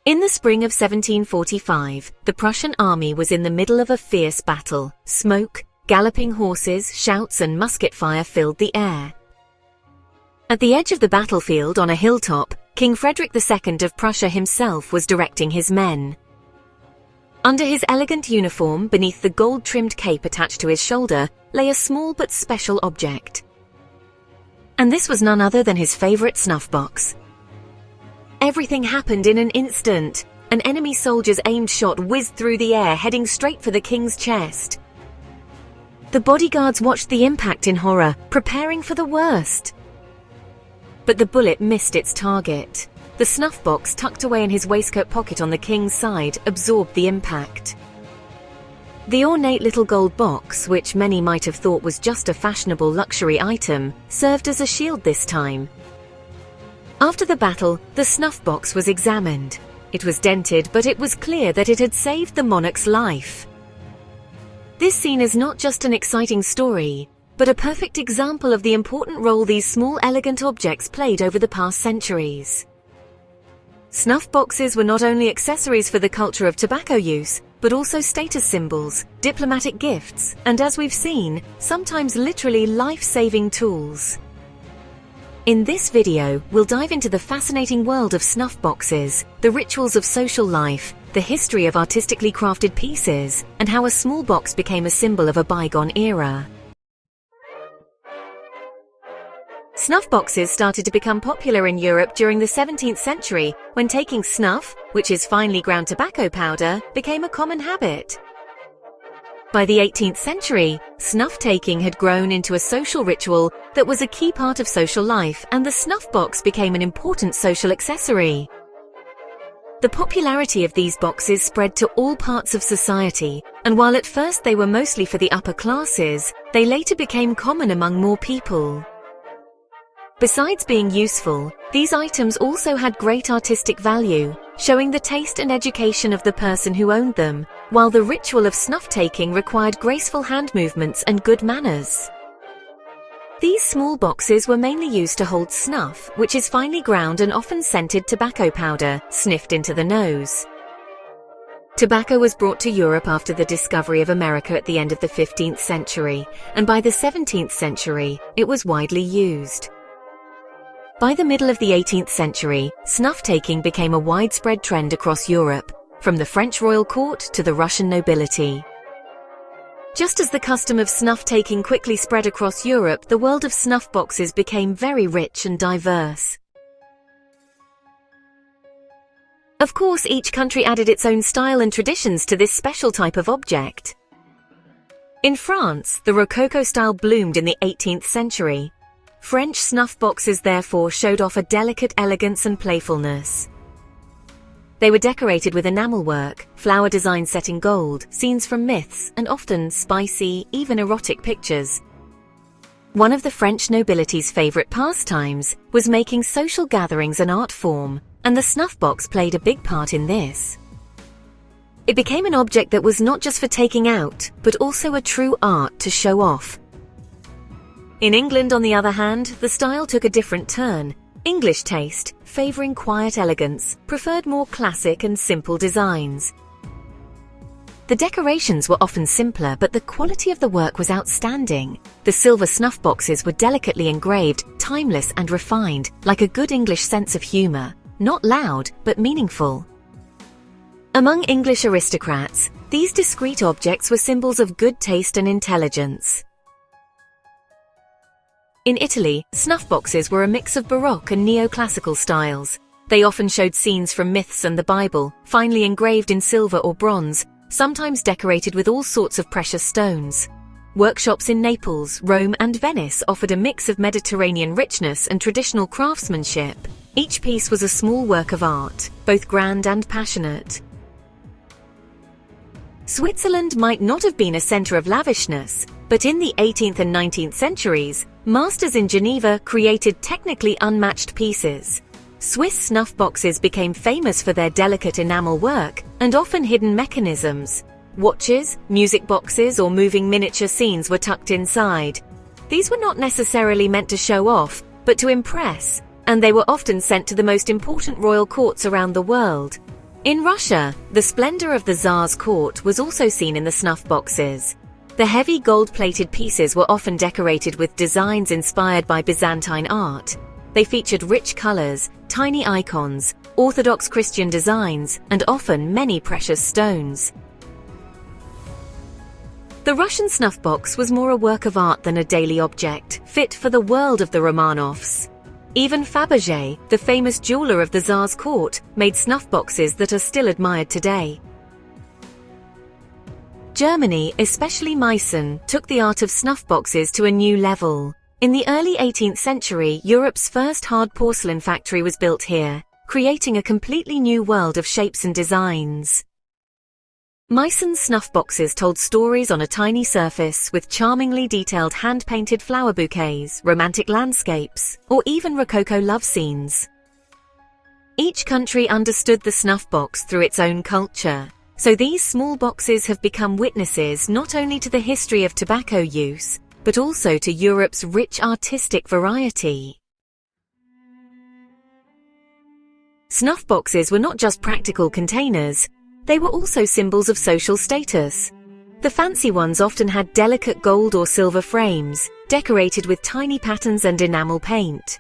In the spring of 1745, the Prussian army was in the middle of a fierce battle. Smoke, galloping horses, shouts and musket fire filled the air. At the edge of the battlefield on a hilltop, King Frederick II of Prussia himself was directing his men. Under his elegant uniform, beneath the gold-trimmed cape attached to his shoulder, lay a small but special object. And this was none other than his favorite snuffbox. Everything happened in an instant. An enemy soldier's aimed shot whizzed through the air, heading straight for the king's chest. The bodyguards watched the impact in horror, preparing for the worst. But the bullet missed its target. The snuffbox, tucked away in his waistcoat pocket on the king's side, absorbed the impact. The ornate little gold box, which many might have thought was just a fashionable luxury item, served as a shield this time. After the battle, the snuffbox was examined. It was dented, but it was clear that it had saved the monarch's life. This scene is not just an exciting story, but a perfect example of the important role these small elegant objects played over the past centuries. Snuffboxes were not only accessories for the culture of tobacco use, but also status symbols, diplomatic gifts, and as we've seen, sometimes literally life-saving tools. In this video, we'll dive into the fascinating world of snuffboxes, the rituals of social life, the history of artistically crafted pieces, and how a small box became a symbol of a bygone era. Snuffboxes started to become popular in Europe during the 17th century, when taking snuff, which is finely ground tobacco powder, became a common habit. By the 18th century, snuff-taking had grown into a social ritual that was a key part of social life, and the snuffbox became an important social accessory. The popularity of these boxes spread to all parts of society, and while at first they were mostly for the upper classes, they later became common among more people. Besides being useful, these items also had great artistic value, showing the taste and education of the person who owned them, while the ritual of snuff-taking required graceful hand movements and good manners. These small boxes were mainly used to hold snuff, which is finely ground and often scented tobacco powder, sniffed into the nose. Tobacco was brought to Europe after the discovery of America at the end of the 15th century, and by the 17th century, it was widely used. By the middle of the 18th century, snuff-taking became a widespread trend across Europe, from the French royal court to the Russian nobility. Just as the custom of snuff-taking quickly spread across Europe, the world of snuffboxes became very rich and diverse. Of course, each country added its own style and traditions to this special type of object. In France, the rococo style bloomed in the 18th century. French snuffboxes therefore showed off a delicate elegance and playfulness. They were decorated with enamel work, flower designs set in gold, scenes from myths, and often spicy, even erotic pictures. One of the French nobility's favorite pastimes was making social gatherings an art form, and the snuffbox played a big part in this. It became an object that was not just for taking out, but also a true art to show off. In England, on the other hand, the style took a different turn. English taste, favouring quiet elegance, preferred more classic and simple designs. The decorations were often simpler, but the quality of the work was outstanding. The silver snuffboxes were delicately engraved, timeless and refined, like a good English sense of humour, not loud, but meaningful. Among English aristocrats, these discreet objects were symbols of good taste and intelligence. In Italy, snuffboxes were a mix of Baroque and neoclassical styles. They often showed scenes from myths and the Bible, finely engraved in silver or bronze, sometimes decorated with all sorts of precious stones. Workshops in Naples, Rome and Venice offered a mix of Mediterranean richness and traditional craftsmanship. Each piece was a small work of art, both grand and passionate. Switzerland might not have been a centre of lavishness, but in the 18th and 19th centuries, masters in Geneva created technically unmatched pieces. Swiss snuffboxes became famous for their delicate enamel work and often hidden mechanisms. Watches, music boxes, or moving miniature scenes were tucked inside. These were not necessarily meant to show off, but to impress, and they were often sent to the most important royal courts around the world. In Russia, the splendor of the Tsar's court was also seen in the snuff boxes. The heavy gold-plated pieces were often decorated with designs inspired by Byzantine art. They featured rich colors, tiny icons, Orthodox Christian designs, and often many precious stones. The Russian snuff box was more a work of art than a daily object, fit for the world of the Romanovs. Even Fabergé, the famous jeweler of the Tsar's court, made snuff boxes that are still admired today. Germany, especially Meissen, took the art of snuff boxes to a new level. In the early 18th century, Europe's first hard porcelain factory was built here, creating a completely new world of shapes and designs. Meissen's snuff boxes told stories on a tiny surface with charmingly detailed hand-painted flower bouquets, romantic landscapes, or even rococo love scenes. Each country understood the snuff box through its own culture, so these small boxes have become witnesses not only to the history of tobacco use, but also to Europe's rich artistic variety. Snuff boxes were not just practical containers, they were also symbols of social status. The fancy ones often had delicate gold or silver frames, decorated with tiny patterns and enamel paint.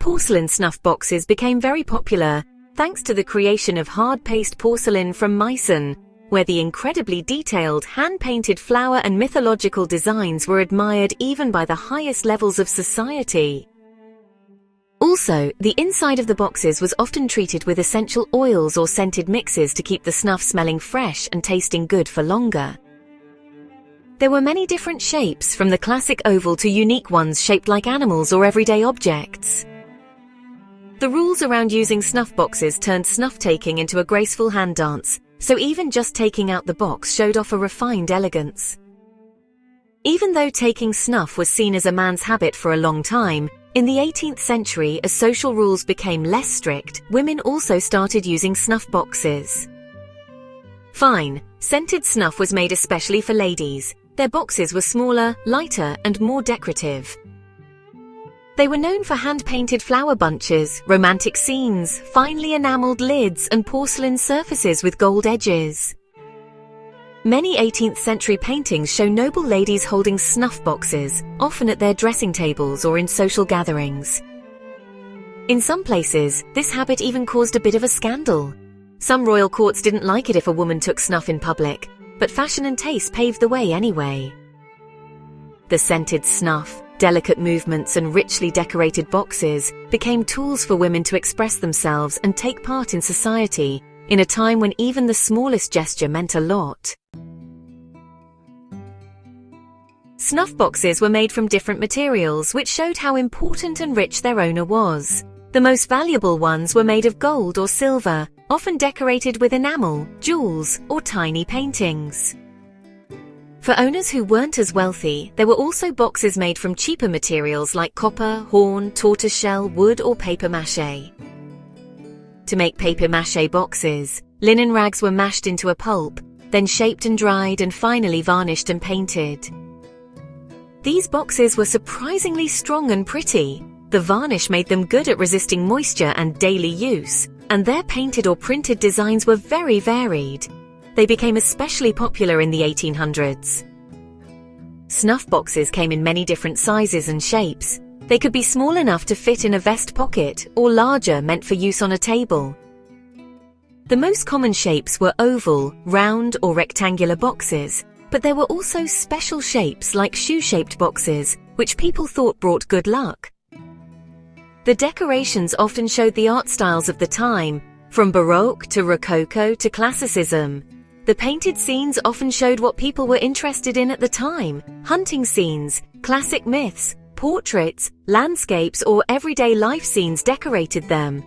Porcelain snuff boxes became very popular, thanks to the creation of hard-paste porcelain from Meissen, where the incredibly detailed, hand-painted flower and mythological designs were admired even by the highest levels of society. Also, the inside of the boxes was often treated with essential oils or scented mixes to keep the snuff smelling fresh and tasting good for longer. There were many different shapes, from the classic oval to unique ones shaped like animals or everyday objects. The rules around using snuff boxes turned snuff-taking into a graceful hand dance, so even just taking out the box showed off a refined elegance. Even though taking snuff was seen as a man's habit for a long time, in the 18th century, as social rules became less strict, women also started using snuff boxes. Fine, scented snuff was made especially for ladies. Their boxes were smaller, lighter, and more decorative. They were known for hand-painted flower bunches, romantic scenes, finely enameled lids, and porcelain surfaces with gold edges. Many 18th century paintings show noble ladies holding snuff boxes, often at their dressing tables or in social gatherings. In some places, this habit even caused a bit of a scandal. Some royal courts didn't like it if a woman took snuff in public, but fashion and taste paved the way anyway. The scented snuff, delicate movements, and richly decorated boxes became tools for women to express themselves and take part in society, in a time when even the smallest gesture meant a lot. Snuff boxes were made from different materials, which showed how important and rich their owner was. The most valuable ones were made of gold or silver, often decorated with enamel, jewels, or tiny paintings. For owners who weren't as wealthy, there were also boxes made from cheaper materials like copper, horn, tortoiseshell, wood, or papier-mâché. To make papier-mâché boxes, linen rags were mashed into a pulp, then shaped and dried and finally varnished and painted. These boxes were surprisingly strong and pretty. The varnish made them good at resisting moisture and daily use, and their painted or printed designs were very varied. They became especially popular in the 1800s. Snuff boxes came in many different sizes and shapes. They could be small enough to fit in a vest pocket, or larger, meant for use on a table. The most common shapes were oval, round, or rectangular boxes, but there were also special shapes like shoe-shaped boxes, which people thought brought good luck. The decorations often showed the art styles of the time, from Baroque to Rococo to Classicism. The painted scenes often showed what people were interested in at the time: hunting scenes, classic myths, portraits, landscapes, or everyday life scenes decorated them.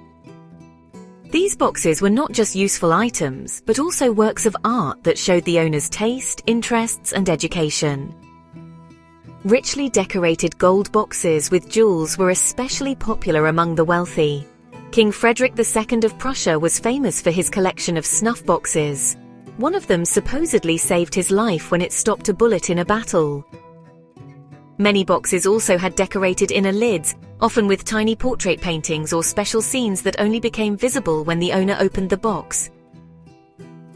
These boxes were not just useful items, but also works of art that showed the owner's taste, interests, and education. Richly decorated gold boxes with jewels were especially popular among the wealthy. King Frederick II of Prussia was famous for his collection of snuff boxes. One of them supposedly saved his life when it stopped a bullet in a battle. Many boxes also had decorated inner lids, often with tiny portrait paintings or special scenes that only became visible when the owner opened the box.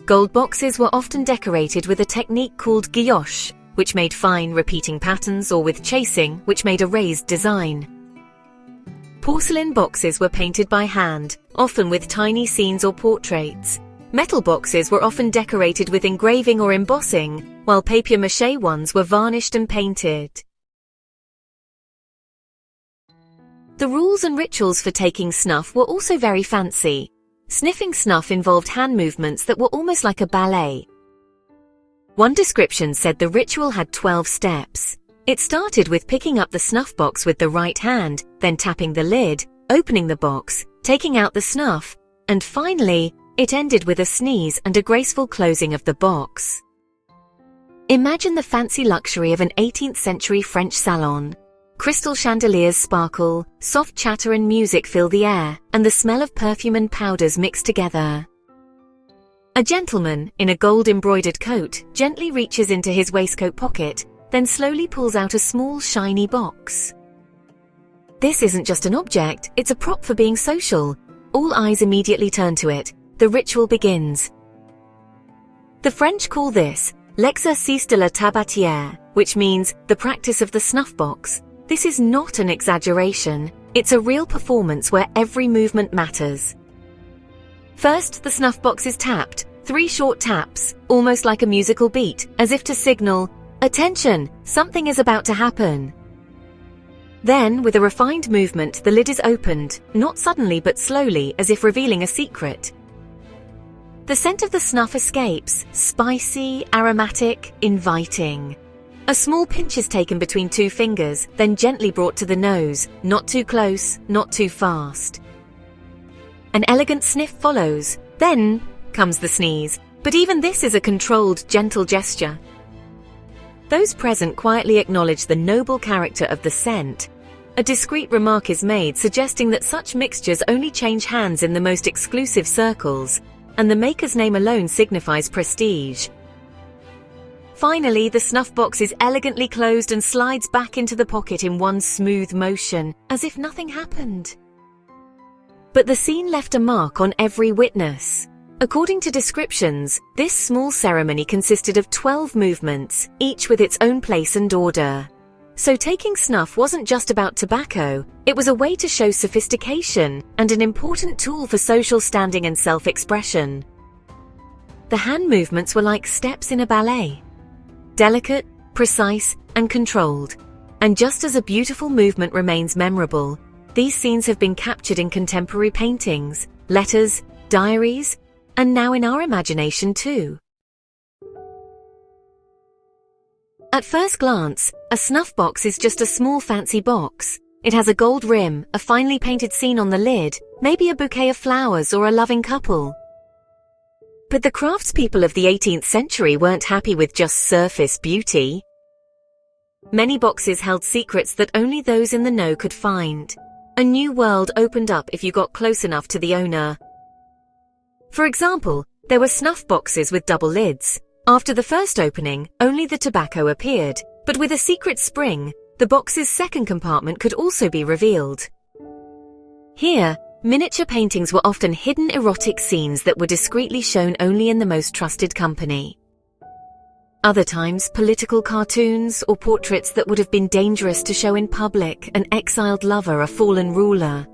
Gold boxes were often decorated with a technique called guilloche, which made fine repeating patterns, or with chasing, which made a raised design. Porcelain boxes were painted by hand, often with tiny scenes or portraits. Metal boxes were often decorated with engraving or embossing, while papier-mâché ones were varnished and painted. The rules and rituals for taking snuff were also very fancy. Sniffing snuff involved hand movements that were almost like a ballet. One description said the ritual had 12 steps. It started with picking up the snuff box with the right hand, then tapping the lid, opening the box, taking out the snuff, and finally, it ended with a sneeze and a graceful closing of the box. Imagine the fancy luxury of an 18th century French salon. Crystal chandeliers sparkle, soft chatter and music fill the air, and the smell of perfume and powders mix together. A gentleman, in a gold-embroidered coat, gently reaches into his waistcoat pocket, then slowly pulls out a small, shiny box. This isn't just an object, it's a prop for being social. All eyes immediately turn to it. The ritual begins. The French call this l'exercice de la tabatière, which means the practice of the snuff box. This is not an exaggeration. It's a real performance where every movement matters. First, the snuff box is tapped. 3 short taps, almost like a musical beat, as if to signal, attention, something is about to happen. Then, with a refined movement, the lid is opened, not suddenly but slowly, as if revealing a secret. The scent of the snuff escapes, spicy, aromatic, inviting. A small pinch is taken between 2 fingers, then gently brought to the nose, not too close, not too fast. An elegant sniff follows, then comes the sneeze, but even this is a controlled, gentle gesture. Those present quietly acknowledge the noble character of the scent. A discreet remark is made suggesting that such mixtures only change hands in the most exclusive circles, and the maker's name alone signifies prestige. Finally, the snuff box is elegantly closed and slides back into the pocket in one smooth motion, as if nothing happened. But the scene left a mark on every witness. According to descriptions, this small ceremony consisted of 12 movements, each with its own place and order. So taking snuff wasn't just about tobacco, it was a way to show sophistication and an important tool for social standing and self-expression. The hand movements were like steps in a ballet. Delicate, precise, and controlled. And just as a beautiful movement remains memorable, these scenes have been captured in contemporary paintings, letters, diaries, and now in our imagination too. At first glance, a snuff box is just a small fancy box. It has a gold rim, a finely painted scene on the lid, maybe a bouquet of flowers or a loving couple. But the craftspeople of the 18th century weren't happy with just surface beauty. Many boxes held secrets that only those in the know could find. A new world opened up if you got close enough to the owner. For example, there were snuff boxes with double lids. After the first opening, only the tobacco appeared, but with a secret spring, the box's second compartment could also be revealed. Here, miniature paintings were often hidden erotic scenes that were discreetly shown only in the most trusted company. Other times, political cartoons or portraits that would have been dangerous to show in public, an exiled lover, a fallen ruler.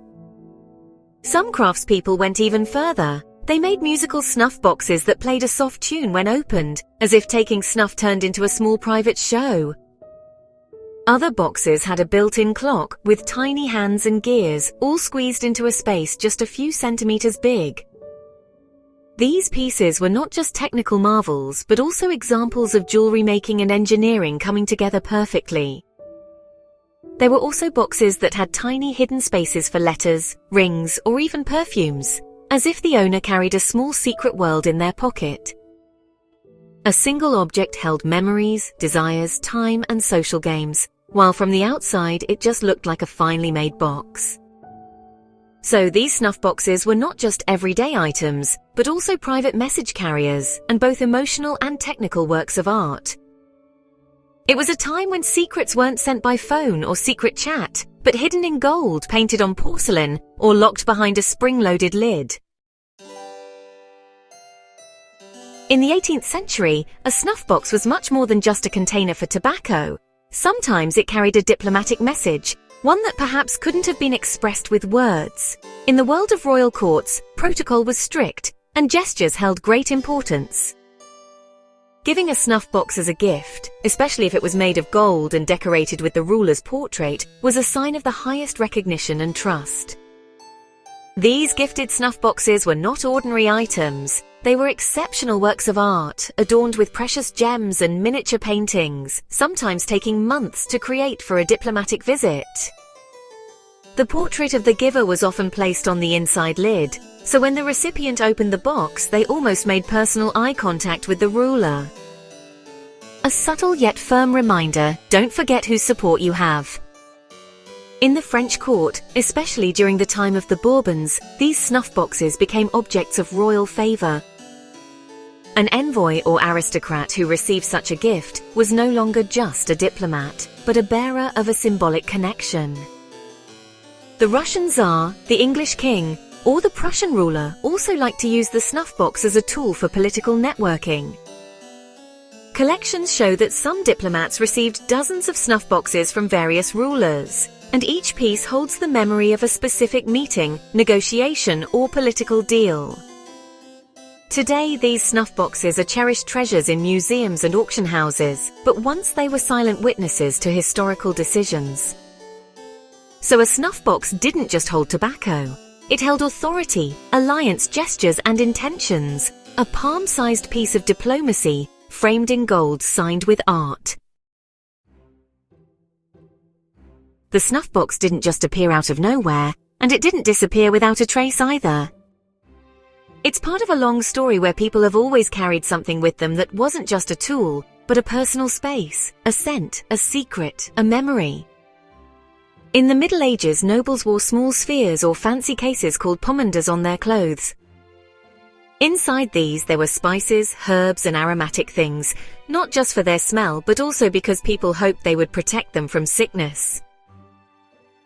Some craftspeople went even further. They made musical snuff boxes that played a soft tune when opened, as if taking snuff turned into a small private show. Other boxes had a built-in clock with tiny hands and gears, all squeezed into a space just a few centimeters big. These pieces were not just technical marvels, but also examples of jewelry making and engineering coming together perfectly. There were also boxes that had tiny hidden spaces for letters, rings, or even perfumes, as if the owner carried a small secret world in their pocket. A single object held memories, desires, time, and social games, while from the outside it just looked like a finely made box. So these snuff boxes were not just everyday items, but also private message carriers, and both emotional and technical works of art. It was a time when secrets weren't sent by phone or secret chat, but hidden in gold painted on porcelain or locked behind a spring-loaded lid. In the 18th century, a snuff box was much more than just a container for tobacco. Sometimes it carried a diplomatic message, one that perhaps couldn't have been expressed with words. In the world of royal courts, protocol was strict, and gestures held great importance. Giving a snuff box as a gift, especially if it was made of gold and decorated with the ruler's portrait, was a sign of the highest recognition and trust. These gifted snuff boxes were not ordinary items. They were exceptional works of art, adorned with precious gems and miniature paintings, sometimes taking months to create for a diplomatic visit. The portrait of the giver was often placed on the inside lid, so when the recipient opened the box, they almost made personal eye contact with the ruler. A subtle yet firm reminder, don't forget whose support you have. In the French court, especially during the time of the Bourbons, these snuff boxes became objects of royal favor. An envoy or aristocrat who received such a gift was no longer just a diplomat, but a bearer of a symbolic connection. The Russian Tsar, the English king, or the Prussian ruler also liked to use the snuff box as a tool for political networking. Collections show that some diplomats received dozens of snuff boxes from various rulers, and each piece holds the memory of a specific meeting, negotiation, or political deal. Today, these snuff boxes are cherished treasures in museums and auction houses, but once they were silent witnesses to historical decisions. So a snuff box didn't just hold tobacco. It held authority, alliance gestures and intentions, a palm-sized piece of diplomacy, framed in gold signed with art. The snuff box didn't just appear out of nowhere, and it didn't disappear without a trace either. It's part of a long story where people have always carried something with them that wasn't just a tool, but a personal space, a scent, a secret, a memory. In the Middle Ages, nobles wore small spheres or fancy cases called pomanders on their clothes. Inside these, there were spices, herbs, and aromatic things, not just for their smell, but also because people hoped they would protect them from sickness.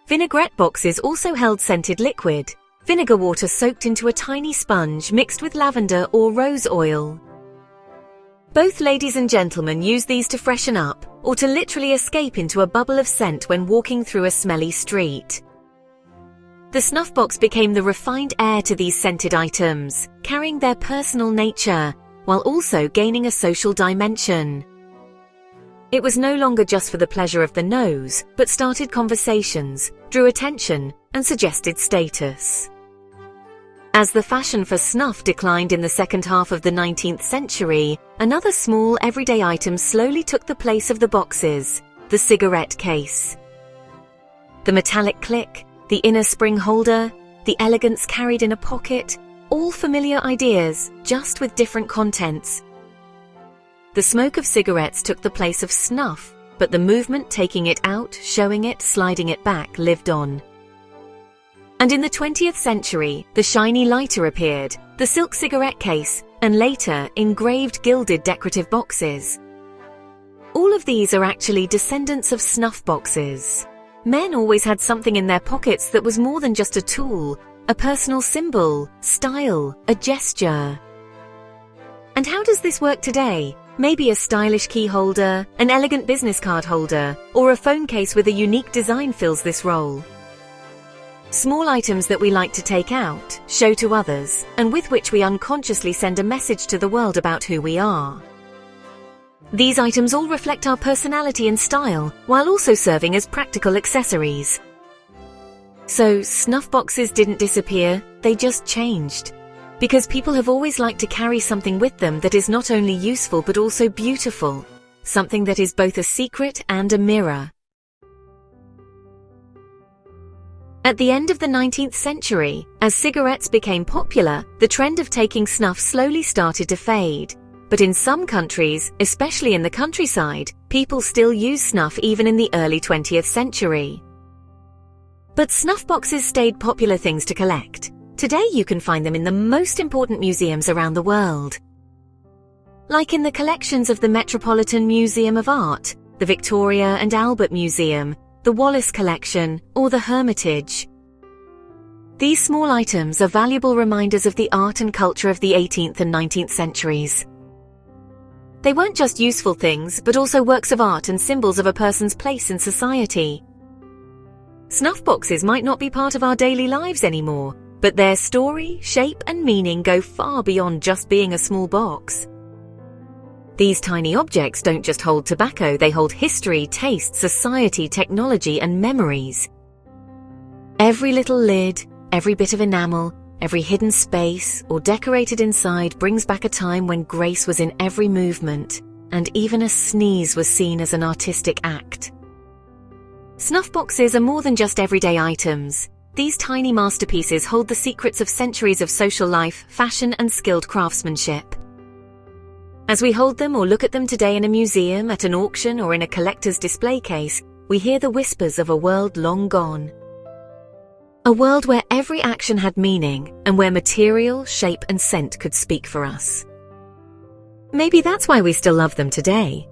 Vinaigrette boxes also held scented liquid, vinegar water soaked into a tiny sponge mixed with lavender or rose oil. Both ladies and gentlemen used these to freshen up or to literally escape into a bubble of scent when walking through a smelly street. The snuff box became the refined heir to these scented items, carrying their personal nature, while also gaining a social dimension. It was no longer just for the pleasure of the nose, but started conversations, drew attention, and suggested status. As the fashion for snuff declined in the second half of the 19th century, another small everyday item slowly took the place of the boxes, the cigarette case. The metallic click, the inner spring holder, the elegance carried in a pocket, all familiar ideas, just with different contents. The smoke of cigarettes took the place of snuff, but the movement taking it out, showing it, sliding it back lived on. And in the 20th century, the shiny lighter appeared, the silk cigarette case, and later, engraved gilded decorative boxes. All of these are actually descendants of snuff boxes. Men always had something in their pockets that was more than just a tool, a personal symbol, style, a gesture. And how does this work today? Maybe a stylish key holder, an elegant business card holder, or a phone case with a unique design fills this role. Small items that we like to take out, show to others, and with which we unconsciously send a message to the world about who we are. These items all reflect our personality and style, while also serving as practical accessories. So, snuff boxes didn't disappear, they just changed. Because people have always liked to carry something with them that is not only useful but also beautiful. Something that is both a secret and a mirror. At the end of the 19th century, as cigarettes became popular, the trend of taking snuff slowly started to fade. But in some countries, especially in the countryside, people still use snuff even in the early 20th century. But snuff boxes stayed popular things to collect. Today you can find them in the most important museums around the world. Like in the collections of the Metropolitan Museum of Art, the Victoria and Albert Museum, the Wallace Collection, or the Hermitage. These small items are valuable reminders of the art and culture of the 18th and 19th centuries. They weren't just useful things, but also works of art and symbols of a person's place in society. Snuff boxes might not be part of our daily lives anymore, but their story, shape, and meaning go far beyond just being a small box. These tiny objects don't just hold tobacco, they hold history, taste, society, technology, and memories. Every little lid, every bit of enamel, every hidden space or decorated inside brings back a time when grace was in every movement, and even a sneeze was seen as an artistic act. Snuff boxes are more than just everyday items. These tiny masterpieces hold the secrets of centuries of social life, fashion, and skilled craftsmanship. As we hold them or look at them today in a museum, at an auction, or in a collector's display case, we hear the whispers of a world long gone. A world where every action had meaning, and where material, shape, and scent could speak for us. Maybe that's why we still love them today.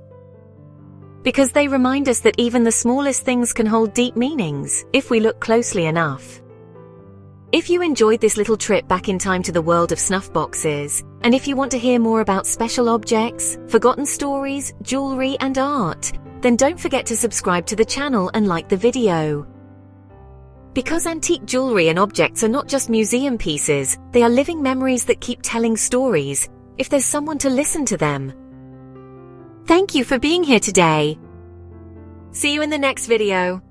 Because they remind us that even the smallest things can hold deep meanings, if we look closely enough. If you enjoyed this little trip back in time to the world of snuff boxes, and if you want to hear more about special objects, forgotten stories, jewelry, and art, then don't forget to subscribe to the channel and like the video. Because antique jewelry and objects are not just museum pieces, they are living memories that keep telling stories, if there's someone to listen to them. Thank you for being here today. See you in the next video.